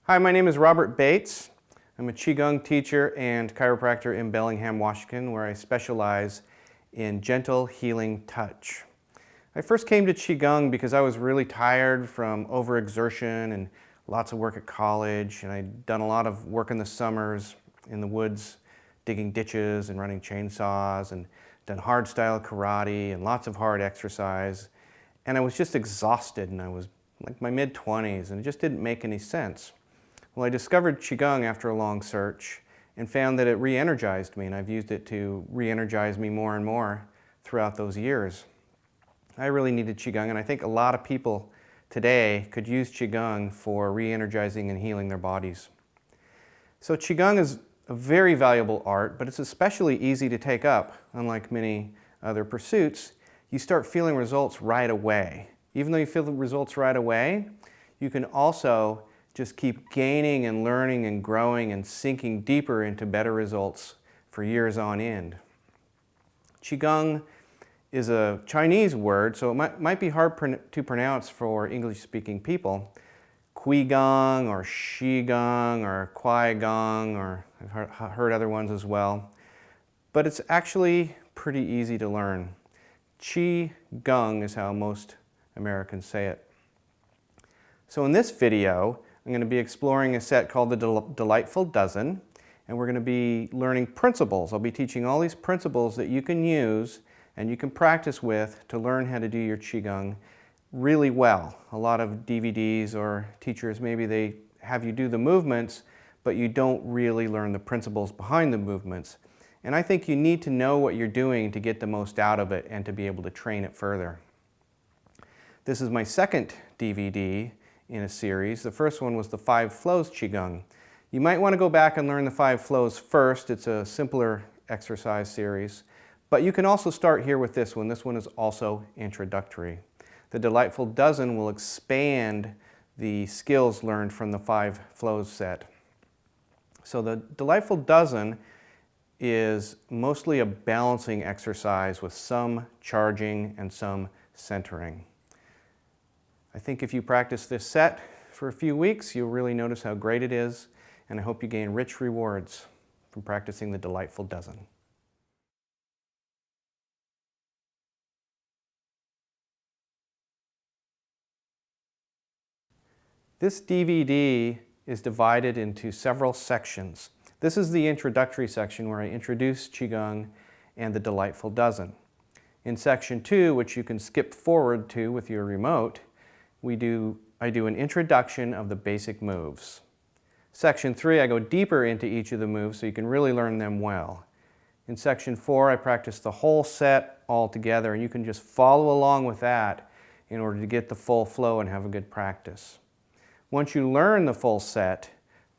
Hi, my name is Robert Bates. I'm a Qigong teacher and chiropractor in Bellingham, Washington, where I specialize in gentle healing touch. I first came to Qigong because I was really tired from overexertion and lots of work at college, and I'd done a lot of work in the summers in the woods, digging ditches and running chainsaws, and done hard-style karate and lots of hard exercise. And I was just exhausted, and I was like my mid-20s, and it just didn't make any sense. Well, I discovered Qigong after a long search and found that it re-energized me, and I've used it to re-energize me more and more throughout those years. I really needed Qigong, and I think a lot of people today could use Qigong for re-energizing and healing their bodies. So Qigong is a very valuable art, but it's especially easy to take up. Unlike many other pursuits, you start feeling results right away. Even though you feel the results right away, you can also just keep gaining and learning and growing and sinking deeper into better results for years on end. Qigong is a Chinese word, so it might be hard to pronounce for English-speaking people. Qigong or Qigong or Qigong, or I've heard other ones as well. But it's actually pretty easy to learn. Qigong is how most Americans say it. So in this video, I'm going to be exploring a set called the Delightful Dozen, and we're going to be learning principles. I'll be teaching all these principles that you can use and you can practice with to learn how to do your Qigong really well. A lot of DVDs or teachers, maybe they have you do the movements, but you don't really learn the principles behind the movements. And I think you need to know what you're doing to get the most out of it and to be able to train it further. This is my second DVD in a series. The first one was the 5 Flows Qigong. You might want to go back and learn the 5 flows first. It's a simpler exercise series. But you can also start here with this one. This one is also introductory. The Delightful Dozen will expand the skills learned from the 5 flows set. So the Delightful Dozen is mostly a balancing exercise with some charging and some centering. I think if you practice this set for a few weeks, you'll really notice how great it is, and I hope you gain rich rewards from practicing the Delightful Dozen. This DVD is divided into several sections. This is the introductory section where I introduce Qigong and the Delightful Dozen. In section 2, which you can skip forward to with your remote, I do an introduction of the basic moves. Section 3, I go deeper into each of the moves so you can really learn them well. In section 4, I practice the whole set all together, and you can just follow along with that in order to get the full flow and have a good practice. Once you learn the full set,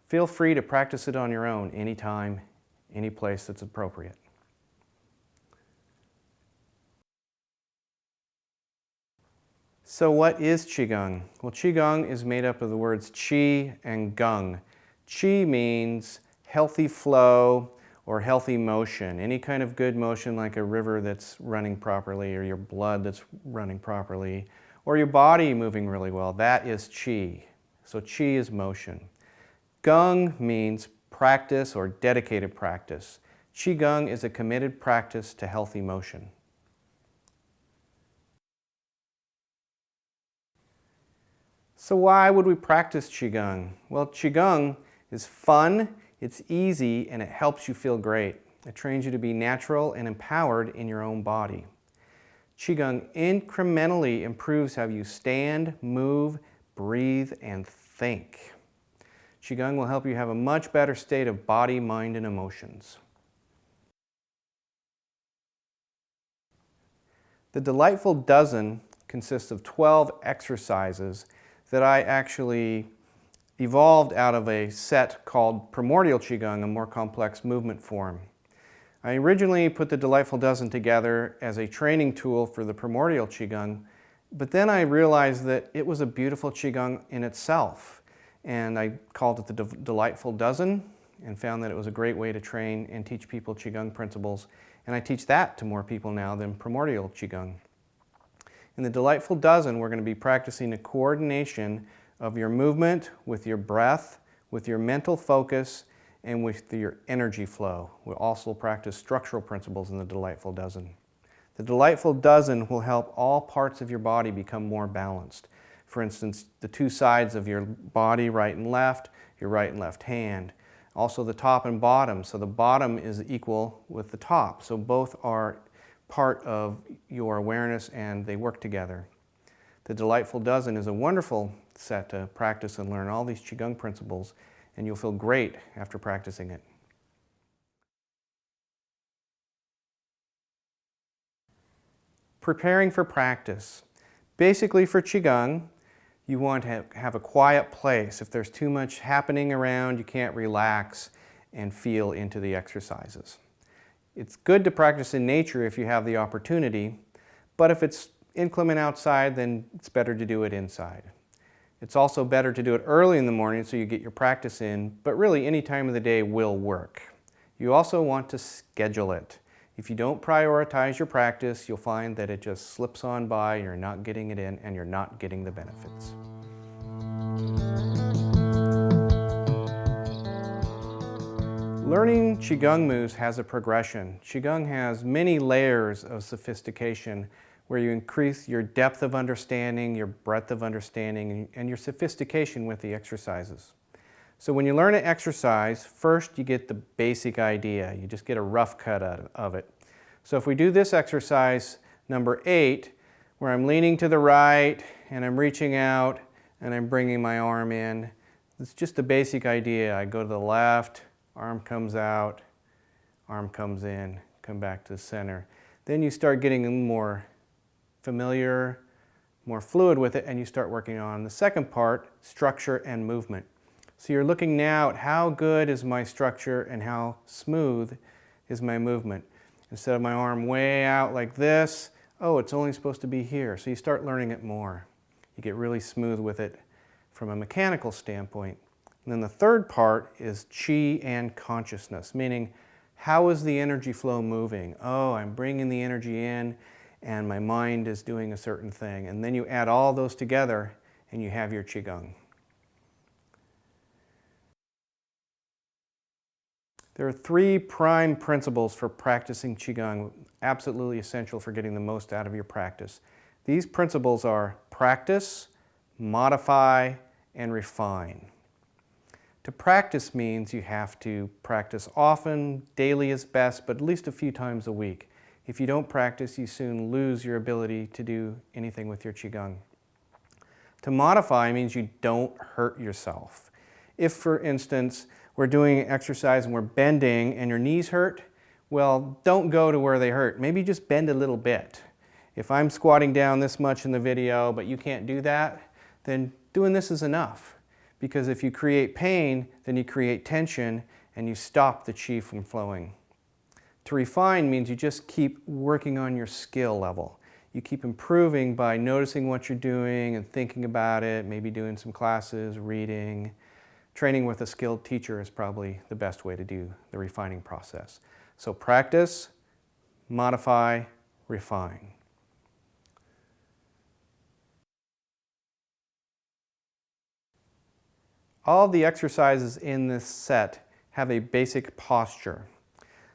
feel free to practice it on your own anytime, any place that's appropriate. So what is Qigong? Well, Qigong is made up of the words Qi and Gong. Qi means healthy flow or healthy motion, any kind of good motion like a river that's running properly, or your blood that's running properly, or your body moving really well. That is Qi. So Qi is motion. Gong means practice or dedicated practice. Qigong is a committed practice to healthy motion. So why would we practice Qigong? Well, Qigong is fun, it's easy, and it helps you feel great. It trains you to be natural and empowered in your own body. Qigong incrementally improves how you stand, move, breathe, and think. Qigong will help you have a much better state of body, mind, and emotions. The Delightful Dozen consists of 12 exercises that I actually evolved out of a set called Primordial Qigong, a more complex movement form. I originally put the Delightful Dozen together as a training tool for the Primordial Qigong, but then I realized that it was a beautiful Qigong in itself, and I called it the Delightful Dozen and found that it was a great way to train and teach people Qigong principles, and I teach that to more people now than Primordial Qigong. In the Delightful Dozen, we're going to be practicing a coordination of your movement with your breath, with your mental focus and with your energy flow. We'll also practice structural principles in the Delightful Dozen. The Delightful Dozen will help all parts of your body become more balanced. For instance, the two sides of your body, right and left, your right and left hand. Also the top and bottom, so the bottom is equal with the top. So both are part of your awareness and they work together. The Delightful Dozen is a wonderful set to practice and learn all these Qigong principles, and you'll feel great after practicing it. Preparing for practice. Basically for Qigong, you want to have a quiet place. If there's too much happening around, you can't relax and feel into the exercises. It's good to practice in nature if you have the opportunity, but if it's inclement outside, then it's better to do it inside. It's also better to do it early in the morning so you get your practice in, but really any time of the day will work. You also want to schedule it. If you don't prioritize your practice, you'll find that it just slips on by, you're not getting it in, and you're not getting the benefits. Learning Qigong moves has a progression. Qigong has many layers of sophistication where you increase your depth of understanding, your breadth of understanding, and your sophistication with the exercises. So when you learn an exercise, first you get the basic idea. You just get a rough cut of it. So if we do this exercise, number 8, where I'm leaning to the right and I'm reaching out and I'm bringing my arm in, it's just a basic idea. I go to the left, arm comes out, arm comes in, come back to the center. Then you start getting more familiar, more fluid with it, and you start working on the second part, structure and movement. So you're looking now at how good is my structure and how smooth is my movement. Instead of my arm way out like this, oh, it's only supposed to be here. So you start learning it more. You get really smooth with it from a mechanical standpoint. And then the third part is Qi and consciousness, meaning how is the energy flow moving? Oh, I'm bringing the energy in and my mind is doing a certain thing. And then you add all those together and you have your Qigong. There are 3 prime principles for practicing Qigong, absolutely essential for getting the most out of your practice. These principles are practice, modify, and refine. To practice means you have to practice often, daily is best, but at least a few times a week. If you don't practice, you soon lose your ability to do anything with your Qigong. To modify means you don't hurt yourself. If, for instance, we're doing an exercise and we're bending and your knees hurt, well, don't go to where they hurt. Maybe just bend a little bit. If I'm squatting down this much in the video, but you can't do that, then doing this is enough. Because if you create pain, then you create tension and you stop the Qi from flowing. To refine means you just keep working on your skill level. You keep improving by noticing what you're doing and thinking about it, maybe doing some classes, reading. Training with a skilled teacher is probably the best way to do the refining process. So practice, modify, refine. All the exercises in this set have a basic posture.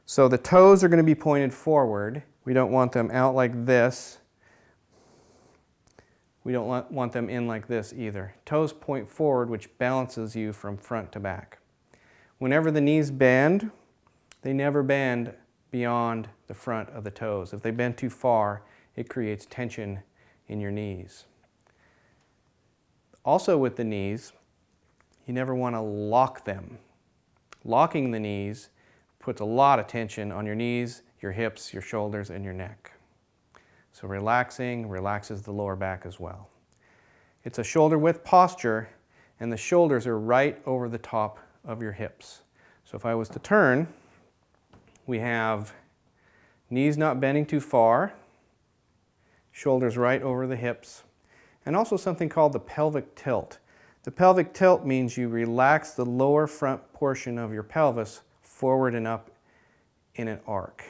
So the toes are going to be pointed forward. We don't want them out like this. We don't want them in like this either. Toes point forward, which balances you from front to back. Whenever the knees bend, they never bend beyond the front of the toes. If they bend too far, it creates tension in your knees. Also with the knees, you never want to lock them. Locking the knees puts a lot of tension on your knees, your hips, your shoulders, and your neck. So relaxing relaxes the lower back as well. It's a shoulder width posture, and the shoulders are right over the top of your hips. So if I was to turn, we have knees not bending too far, shoulders right over the hips, and also something called the pelvic tilt. The pelvic tilt means you relax the lower front portion of your pelvis forward and up in an arc.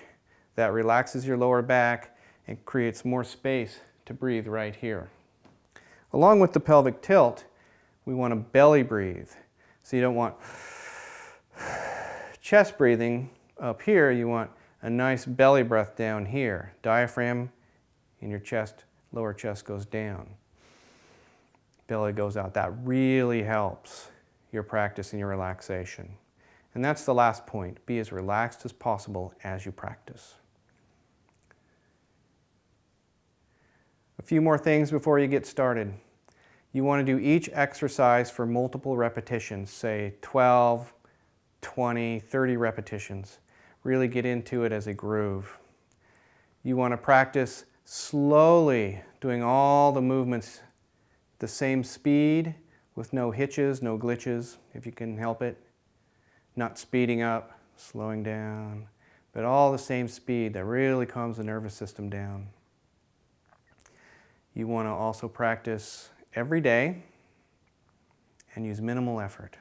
That relaxes your lower back and creates more space to breathe right here. Along with the pelvic tilt, we want to belly breathe. So you don't want chest breathing up here. You want a nice belly breath down here. Diaphragm in your chest, lower chest goes down. Belly goes out. That really helps your practice and your relaxation. And that's the last point. Be as relaxed as possible as you practice. A few more things before you get started. You want to do each exercise for multiple repetitions, say 12, 20, 30 repetitions. Really get into it as a groove. You want to practice slowly, doing all the movements the same speed with no hitches, no glitches, if you can help it. Not speeding up, slowing down, but all the same speed that really calms the nervous system down. You want to also practice every day and use minimal effort.